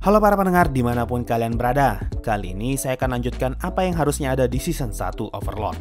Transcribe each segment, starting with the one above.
Halo para pendengar dimanapun kalian berada. Kali ini saya akan lanjutkan apa yang harusnya ada di Season 1 Overlord.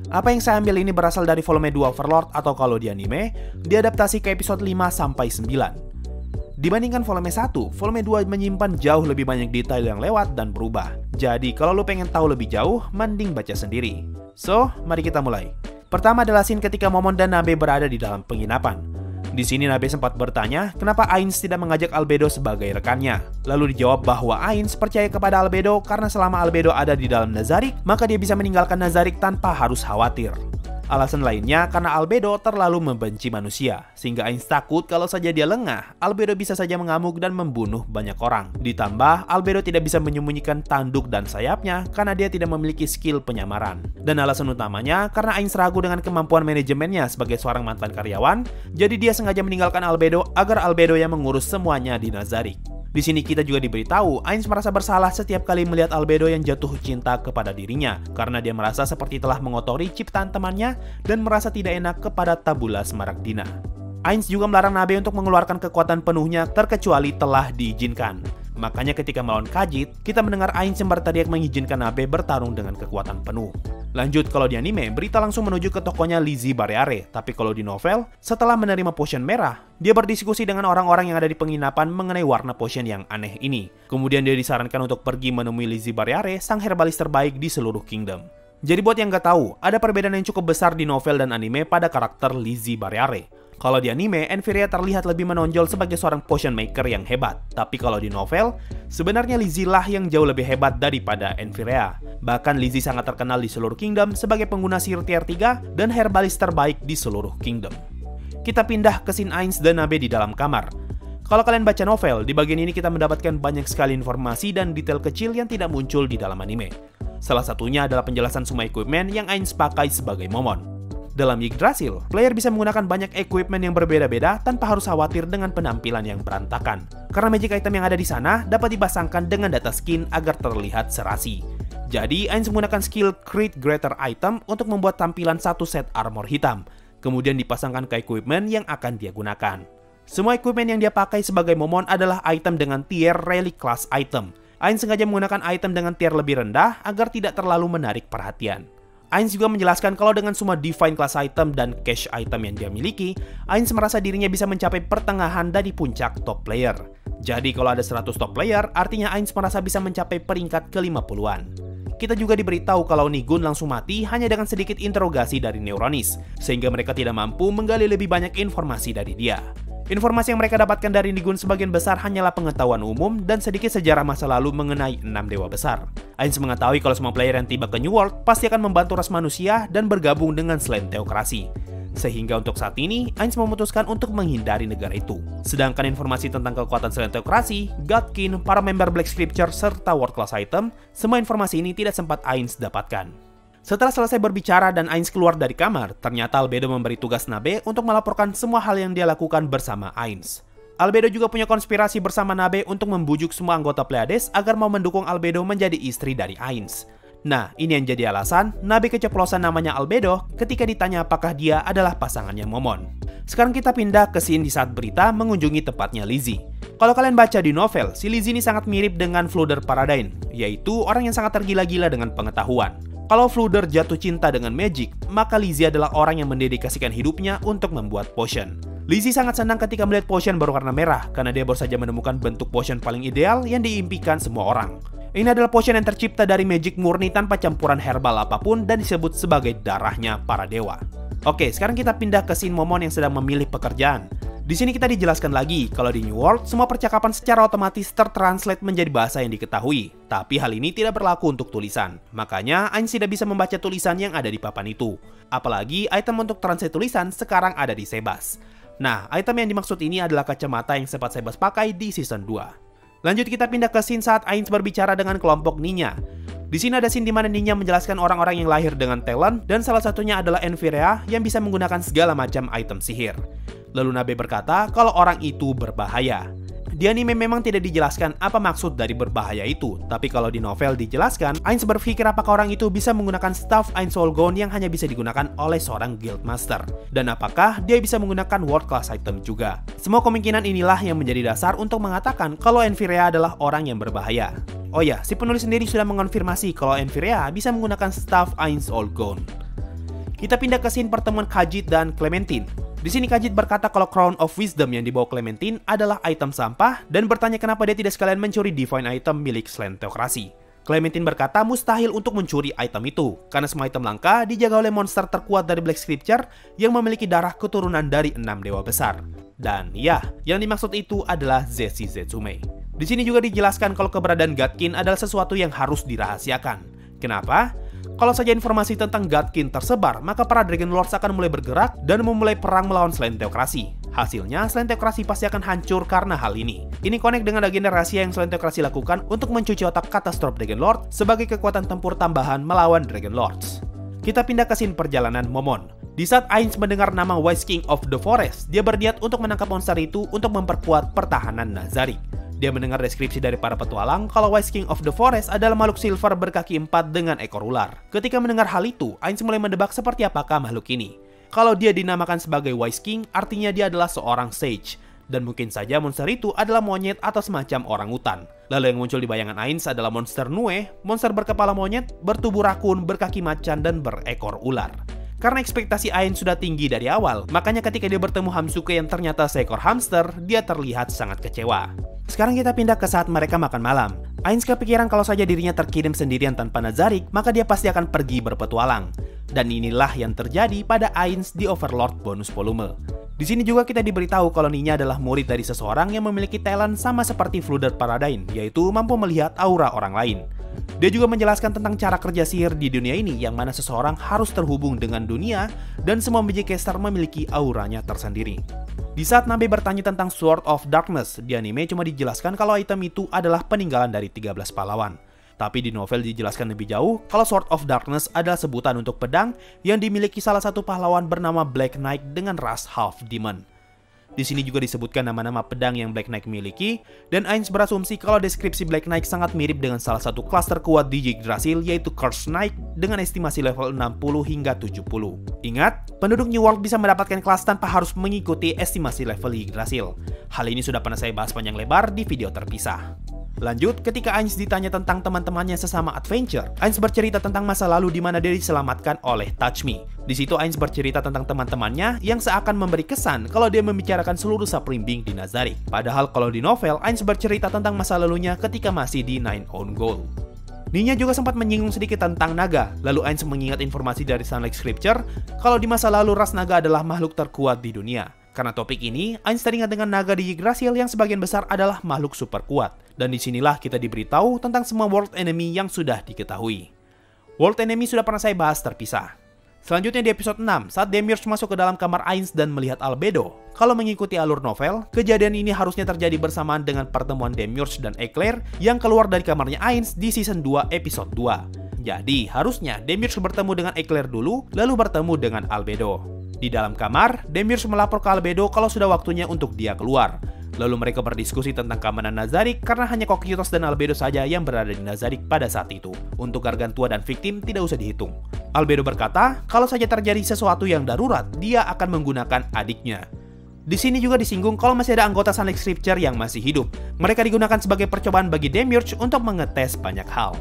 Apa yang saya ambil ini berasal dari volume 2 Overlord, atau kalau di anime, diadaptasi ke episode 5-9. Dibandingkan volume 1, volume 2 menyimpan jauh lebih banyak detail yang lewat dan berubah. Jadi kalau lo pengen tahu lebih jauh, mending baca sendiri. So, mari kita mulai. Pertama adalah scene ketika Momon dan Nabe berada di dalam penginapan. Di sini Nabe sempat bertanya kenapa Ainz tidak mengajak Albedo sebagai rekannya. Lalu dijawab bahwa Ainz percaya kepada Albedo karena selama Albedo ada di dalam Nazarik, maka dia bisa meninggalkan Nazarik tanpa harus khawatir. Alasan lainnya karena Albedo terlalu membenci manusia, sehingga Ainz takut kalau saja dia lengah, Albedo bisa saja mengamuk dan membunuh banyak orang. Ditambah, Albedo tidak bisa menyembunyikan tanduk dan sayapnya karena dia tidak memiliki skill penyamaran. Dan alasan utamanya karena Ainz ragu dengan kemampuan manajemennya sebagai seorang mantan karyawan, jadi dia sengaja meninggalkan Albedo agar Albedo yang mengurus semuanya di Nazarik. Di sini kita juga diberitahu, Ainz merasa bersalah setiap kali melihat Albedo yang jatuh cinta kepada dirinya, karena dia merasa seperti telah mengotori ciptaan temannya dan merasa tidak enak kepada tabula Smaragdina. Ainz juga melarang Nabe untuk mengeluarkan kekuatan penuhnya terkecuali telah diizinkan. Makanya ketika melawan Khajiit, kita mendengar Ainz yang berteriak mengizinkan Nabe bertarung dengan kekuatan penuh. Lanjut, kalau di anime, berita langsung menuju ke tokonya Lizzie Barreare. Tapi kalau di novel, setelah menerima potion merah, dia berdiskusi dengan orang-orang yang ada di penginapan mengenai warna potion yang aneh ini. Kemudian dia disarankan untuk pergi menemui Lizzie Barreare, sang herbalis terbaik di seluruh kingdom. Jadi buat yang nggak tahu, ada perbedaan yang cukup besar di novel dan anime pada karakter Lizzie Barreare. Kalau di anime, Enfiria terlihat lebih menonjol sebagai seorang potion maker yang hebat. Tapi kalau di novel, sebenarnya Lizzie lah yang jauh lebih hebat daripada Enfiria. Bahkan Lizzie sangat terkenal di seluruh kingdom sebagai pengguna sihir tier 3 dan herbalis terbaik di seluruh kingdom. Kita pindah ke scene Ainz dan Nabe di dalam kamar. Kalau kalian baca novel, di bagian ini kita mendapatkan banyak sekali informasi dan detail kecil yang tidak muncul di dalam anime. Salah satunya adalah penjelasan semua equipment yang Ainz pakai sebagai Momon. Dalam Yggdrasil, player bisa menggunakan banyak equipment yang berbeda-beda tanpa harus khawatir dengan penampilan yang berantakan. Karena magic item yang ada di sana dapat dipasangkan dengan data skin agar terlihat serasi. Jadi, Ainz menggunakan skill Create Greater Item untuk membuat tampilan satu set armor hitam, kemudian dipasangkan ke equipment yang akan dia gunakan. Semua equipment yang dia pakai sebagai Momon adalah item dengan tier Relic Class Item. Ainz sengaja menggunakan item dengan tier lebih rendah agar tidak terlalu menarik perhatian. Ainz juga menjelaskan kalau dengan semua Divine Class Item dan Cash Item yang dia miliki, Ainz merasa dirinya bisa mencapai pertengahan dari puncak top player. Jadi kalau ada 100 top player, artinya Ainz merasa bisa mencapai peringkat ke-50-an. Kita juga diberitahu kalau Nigun langsung mati hanya dengan sedikit interogasi dari Neuronis, sehingga mereka tidak mampu menggali lebih banyak informasi dari dia. Informasi yang mereka dapatkan dari Nigun sebagian besar hanyalah pengetahuan umum dan sedikit sejarah masa lalu mengenai 6 dewa besar. Ainz mengetahui kalau semua player yang tiba ke New World pasti akan membantu ras manusia dan bergabung dengan selain teokrasi. Sehingga untuk saat ini, Ainz memutuskan untuk menghindari negara itu. Sedangkan informasi tentang kekuatan selain teokrasi, Godkin, para member Black Scripture, serta World Class Item, semua informasi ini tidak sempat Ainz dapatkan. Setelah selesai berbicara dan Ainz keluar dari kamar, ternyata Albedo memberi tugas Nabe untuk melaporkan semua hal yang dia lakukan bersama Ainz. Albedo juga punya konspirasi bersama Nabe untuk membujuk semua anggota Pleiades agar mau mendukung Albedo menjadi istri dari Ainz. Nah, ini yang jadi alasan Nabe keceplosan namanya Albedo ketika ditanya apakah dia adalah pasangannya Momon. Sekarang kita pindah ke scene di saat berita mengunjungi tempatnya Lizzie. Kalau kalian baca di novel, si Lizzie ini sangat mirip dengan Flooder Paradine, yaitu orang yang sangat tergila-gila dengan pengetahuan. Kalau Flooder jatuh cinta dengan magic, maka Lizzie adalah orang yang mendedikasikan hidupnya untuk membuat potion. Lizzie sangat senang ketika melihat potion berwarna merah, karena dia baru saja menemukan bentuk potion paling ideal yang diimpikan semua orang. Ini adalah potion yang tercipta dari magic murni tanpa campuran herbal apapun dan disebut sebagai darahnya para dewa. Oke, sekarang kita pindah ke scene Momon yang sedang memilih pekerjaan. Di sini kita dijelaskan lagi kalau di New World semua percakapan secara otomatis tertranslate menjadi bahasa yang diketahui. Tapi hal ini tidak berlaku untuk tulisan. Makanya Ainz tidak bisa membaca tulisan yang ada di papan itu. Apalagi item untuk translate tulisan sekarang ada di Sebas. Nah, item yang dimaksud ini adalah kacamata yang sempat Sebas pakai di season 2. Lanjut kita pindah ke scene saat Ainz berbicara dengan kelompok Ninja. Di sini ada scene di mana Ninja menjelaskan orang-orang yang lahir dengan talent dan salah satunya adalah Enfiria yang bisa menggunakan segala macam item sihir. Lalu Nabe berkata kalau orang itu berbahaya. di anime memang tidak dijelaskan apa maksud dari berbahaya itu, tapi kalau di novel dijelaskan, Ainz berpikir apakah orang itu bisa menggunakan staff Ainsworld Gone yang hanya bisa digunakan oleh seorang guildmaster, dan apakah dia bisa menggunakan world class item juga. Semua kemungkinan inilah yang menjadi dasar untuk mengatakan kalau Enfirea adalah orang yang berbahaya. Oh ya, si penulis sendiri sudah mengonfirmasi kalau Enfirea bisa menggunakan staff Ainsworld Gone. Kita pindah ke scene pertemuan Khajiit dan Clementine. Di sini Khajiit berkata kalau Crown of Wisdom yang dibawa Clementine adalah item sampah dan bertanya kenapa dia tidak sekalian mencuri divine item milik Slant Theocracy. Clementine berkata mustahil untuk mencuri item itu karena semua item langka dijaga oleh monster terkuat dari Black Scripture yang memiliki darah keturunan dari 6 dewa besar. Dan ya, yang dimaksud itu adalah Zeshi Zetsume. Di sini juga dijelaskan kalau keberadaan Godkin adalah sesuatu yang harus dirahasiakan. Kenapa? Kalau saja informasi tentang Godkin tersebar, maka para Dragon Lords akan mulai bergerak dan memulai perang melawan Slant Theocracy. Hasilnya, Slant Theocracy pasti akan hancur karena hal ini. Ini connect dengan agenda rahasia yang Slant Theocracy lakukan untuk mencuci otak Catastrophe Dragon Lord sebagai kekuatan tempur tambahan melawan Dragon Lords. Kita pindah ke scene perjalanan Momon. Di saat Ainz mendengar nama Wise King of the Forest, dia berniat untuk menangkap monster itu untuk memperkuat pertahanan Nazarick. Dia mendengar deskripsi dari para petualang kalau Wise King of the Forest adalah makhluk silver berkaki 4 dengan ekor ular. Ketika mendengar hal itu, Ainz mulai mendebak seperti apakah makhluk ini. Kalau dia dinamakan sebagai Wise King, artinya dia adalah seorang sage. Dan mungkin saja monster itu adalah monyet atau semacam orangutan. Lalu yang muncul di bayangan Ainz adalah monster Nue, monster berkepala monyet, bertubuh rakun, berkaki macan, dan berekor ular. Karena ekspektasi Ainz sudah tinggi dari awal, makanya ketika dia bertemu Hamsuke yang ternyata seekor hamster, dia terlihat sangat kecewa. Sekarang kita pindah ke saat mereka makan malam. Ainz kepikiran kalau saja dirinya terkirim sendirian tanpa Nazarick, maka dia pasti akan pergi berpetualang. Dan inilah yang terjadi pada Ainz di Overlord bonus volume. Di sini juga kita diberitahu kalau Ninya adalah murid dari seseorang yang memiliki talent sama seperti Flooded Paradine, yaitu mampu melihat aura orang lain. Dia juga menjelaskan tentang cara kerja sihir di dunia ini yang mana seseorang harus terhubung dengan dunia dan semua Magic Caster memiliki auranya tersendiri. Di saat Nabe bertanya tentang Sword of Darkness, di anime cuma dijelaskan kalau item itu adalah peninggalan dari 13 pahlawan. Tapi di novel dijelaskan lebih jauh kalau Sword of Darkness adalah sebutan untuk pedang yang dimiliki salah satu pahlawan bernama Black Knight dengan ras Half Demon. Di sini juga disebutkan nama-nama pedang yang Black Knight miliki, dan Ainz berasumsi kalau deskripsi Black Knight sangat mirip dengan salah satu kelas terkuat di Yggdrasil yaitu Cursed Knight dengan estimasi level 60 hingga 70. Ingat, penduduk New World bisa mendapatkan kelas tanpa harus mengikuti estimasi level Yggdrasil. Hal ini sudah pernah saya bahas panjang lebar di video terpisah. Lanjut, ketika Ainz ditanya tentang teman-temannya sesama adventure, Ainz bercerita tentang masa lalu di mana dia diselamatkan oleh Touch Me. Di situ Ainz bercerita tentang teman-temannya yang seakan memberi kesan kalau dia membicarakan seluruh Supreme Being di Nazarick. Padahal kalau di novel, Ainz bercerita tentang masa lalunya ketika masih di Nine Own Goal. Ninya juga sempat menyinggung sedikit tentang naga, lalu Ainz mengingat informasi dari Sunlight Scripture kalau di masa lalu ras naga adalah makhluk terkuat di dunia. Karena topik ini, Ainz teringat dengan naga di Yggdrasil yang sebagian besar adalah makhluk super kuat. Dan disinilah kita diberitahu tentang semua world enemy yang sudah diketahui. World enemy sudah pernah saya bahas terpisah. Selanjutnya di episode 6, saat Demiurge masuk ke dalam kamar Ainz dan melihat Albedo. Kalau mengikuti alur novel, kejadian ini harusnya terjadi bersamaan dengan pertemuan Demiurge dan Eclair yang keluar dari kamarnya Ainz di season 2 episode 2. Jadi harusnya Demiurge bertemu dengan Eclair dulu, lalu bertemu dengan Albedo. Di dalam kamar, Demiurge melapor ke Albedo kalau sudah waktunya untuk dia keluar. Lalu mereka berdiskusi tentang keamanan Nazarick karena hanya Cocytus dan Albedo saja yang berada di Nazarick pada saat itu. Untuk Gargantua dan Victim tidak usah dihitung. Albedo berkata, kalau saja terjadi sesuatu yang darurat, dia akan menggunakan adiknya. Di sini juga disinggung kalau masih ada anggota Sunlight Scripture yang masih hidup. Mereka digunakan sebagai percobaan bagi Demiurge untuk mengetes banyak hal.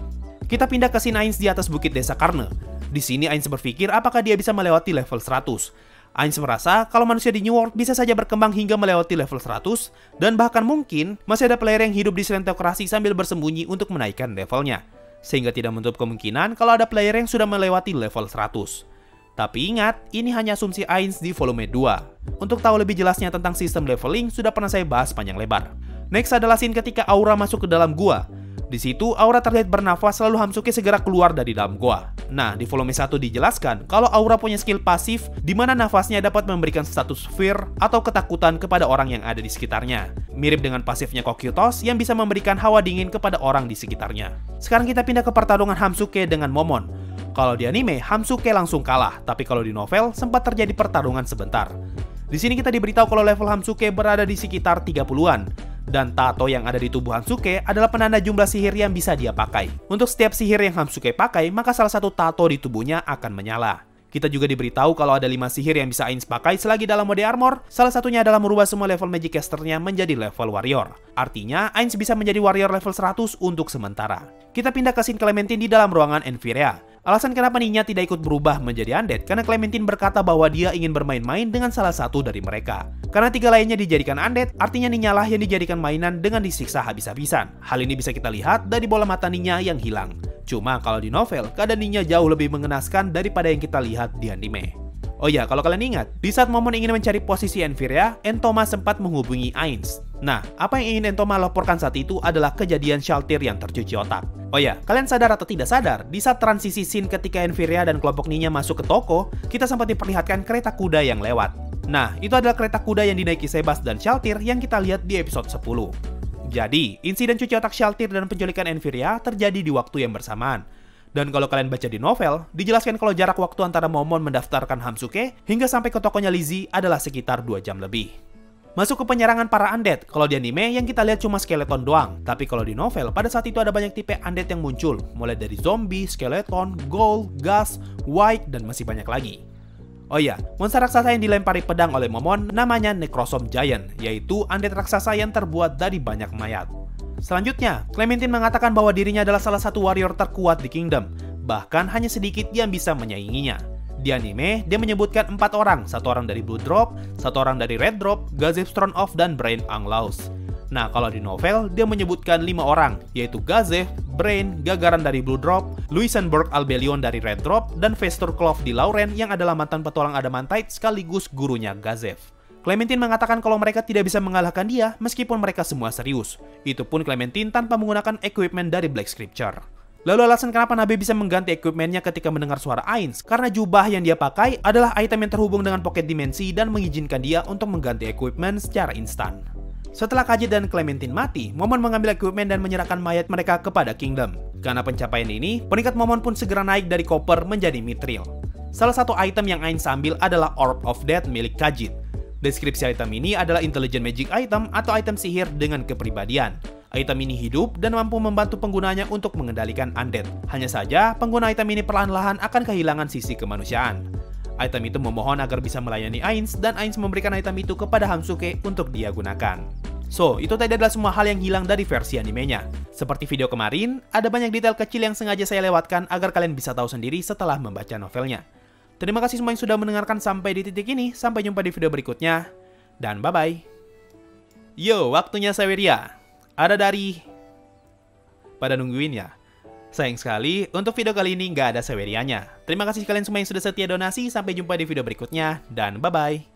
Kita pindah ke scene Ainz di atas bukit desa Karne. Di sini Ainz berpikir apakah dia bisa melewati level 100. Ainz merasa kalau manusia di New World bisa saja berkembang hingga melewati level 100, dan bahkan mungkin masih ada player yang hidup di Slant Theocracy sambil bersembunyi untuk menaikkan levelnya. Sehingga tidak menutup kemungkinan kalau ada player yang sudah melewati level 100. Tapi ingat, ini hanya asumsi Ainz di volume 2. Untuk tahu lebih jelasnya tentang sistem leveling, sudah pernah saya bahas panjang lebar. Next adalah scene ketika Aura masuk ke dalam gua. Di situ, Aura terlihat bernafas lalu Hamsuke segera keluar dari dalam gua. Nah, di volume 1 dijelaskan kalau Aura punya skill pasif di mana nafasnya dapat memberikan status fear atau ketakutan kepada orang yang ada di sekitarnya. Mirip dengan pasifnya Cocytus yang bisa memberikan hawa dingin kepada orang di sekitarnya. Sekarang kita pindah ke pertarungan Hamsuke dengan Momon. Kalau di anime, Hamsuke langsung kalah, tapi kalau di novel sempat terjadi pertarungan sebentar. Di sini kita diberitahu kalau level Hamsuke berada di sekitar 30-an. Dan tato yang ada di tubuh Hansuke adalah penanda jumlah sihir yang bisa dia pakai. Untuk setiap sihir yang Hansuke pakai, maka salah satu tato di tubuhnya akan menyala. Kita juga diberitahu kalau ada 5 sihir yang bisa Ainz pakai selagi dalam mode armor. Salah satunya adalah merubah semua level Magic Caster-nya menjadi level warrior. Artinya, Ainz bisa menjadi warrior level 100 untuk sementara. Kita pindah ke scene Clementine di dalam ruangan Enfiria. Alasan kenapa Ninya tidak ikut berubah menjadi undead karena Clementine berkata bahwa dia ingin bermain-main dengan salah satu dari mereka. Karena 3 lainnya dijadikan undead, artinya Ninya lah yang dijadikan mainan dengan disiksa habis-habisan. Hal ini bisa kita lihat dari bola mata Ninya yang hilang. Cuma kalau di novel, keadaan Ninya jauh lebih mengenaskan daripada yang kita lihat di anime. Oh ya, kalau kalian ingat, di saat Momon ingin mencari posisi Enfiria, Entoma sempat menghubungi Ainz. Nah, apa yang ingin Entoma laporkan saat itu adalah kejadian Shaltir yang tercuci otak. Oh ya, kalian sadar atau tidak sadar, di saat transisi scene ketika Enfiria dan kelompok Ninya masuk ke toko, kita sempat diperlihatkan kereta kuda yang lewat. Nah, itu adalah kereta kuda yang dinaiki Sebas dan Shaltir yang kita lihat di episode 10. Jadi, insiden cuci otak Shaltir dan penculikan Enfiria terjadi di waktu yang bersamaan. Dan kalau kalian baca di novel, dijelaskan kalau jarak waktu antara Momon mendaftarkan Hansuke hingga sampai ke tokonya Lizzie adalah sekitar 2 jam lebih. Masuk ke penyerangan para undead, kalau di anime yang kita lihat cuma skeleton doang. Tapi kalau di novel, pada saat itu ada banyak tipe undead yang muncul, mulai dari zombie, skeleton, ghoul, ghast, white, dan masih banyak lagi. Oh iya, monster raksasa yang dilempari pedang oleh Momon namanya Necrosome Giant, yaitu undead raksasa yang terbuat dari banyak mayat. Selanjutnya, Clementine mengatakan bahwa dirinya adalah salah satu warrior terkuat di Kingdom, bahkan hanya sedikit yang bisa menyainginya. Di anime, dia menyebutkan 4 orang, 1 orang dari Blue Drop, 1 orang dari Red Drop, Gazef Stronghoff, dan Brain Anglaus. Nah, kalau di novel, dia menyebutkan 5 orang, yaitu Gazef, Brain, Gagaran dari Blue Drop, Luisenberg Albelion dari Red Drop, dan Vestur Klov di Lauren yang adalah mantan petualang Adamantite sekaligus gurunya Gazef. Clementine mengatakan kalau mereka tidak bisa mengalahkan dia meskipun mereka semua serius. Itu pun Clementine tanpa menggunakan equipment dari Black Scripture. Lalu alasan kenapa Nabe bisa mengganti equipmentnya ketika mendengar suara Ainz? Karena jubah yang dia pakai adalah item yang terhubung dengan pocket dimensi dan mengizinkan dia untuk mengganti equipment secara instan. Setelah Khajiit dan Clementine mati, Momon mengambil equipment dan menyerahkan mayat mereka kepada Kingdom. Karena pencapaian ini, peringkat Momon pun segera naik dari copper menjadi mithril. Salah satu item yang Ainz ambil adalah Orb of Death milik Khajiit. Deskripsi item ini adalah intelligent magic item atau item sihir dengan kepribadian. Item ini hidup dan mampu membantu penggunanya untuk mengendalikan undead. Hanya saja, pengguna item ini perlahan-lahan akan kehilangan sisi kemanusiaan. Item itu memohon agar bisa melayani Ainz dan Ainz memberikan item itu kepada Hansuke untuk dia gunakan. So, itu tadi adalah semua hal yang hilang dari versi animenya. Seperti video kemarin, ada banyak detail kecil yang sengaja saya lewatkan agar kalian bisa tahu sendiri setelah membaca novelnya. Terima kasih semua yang sudah mendengarkan sampai di titik ini. Sampai jumpa di video berikutnya. Dan bye-bye. Yo, waktunya Saweria. Ada dari... Pada nungguin ya? Sayang sekali, untuk video kali ini nggak ada Sawerianya. Terima kasih kalian semua yang sudah setia donasi. Sampai jumpa di video berikutnya. Dan bye-bye.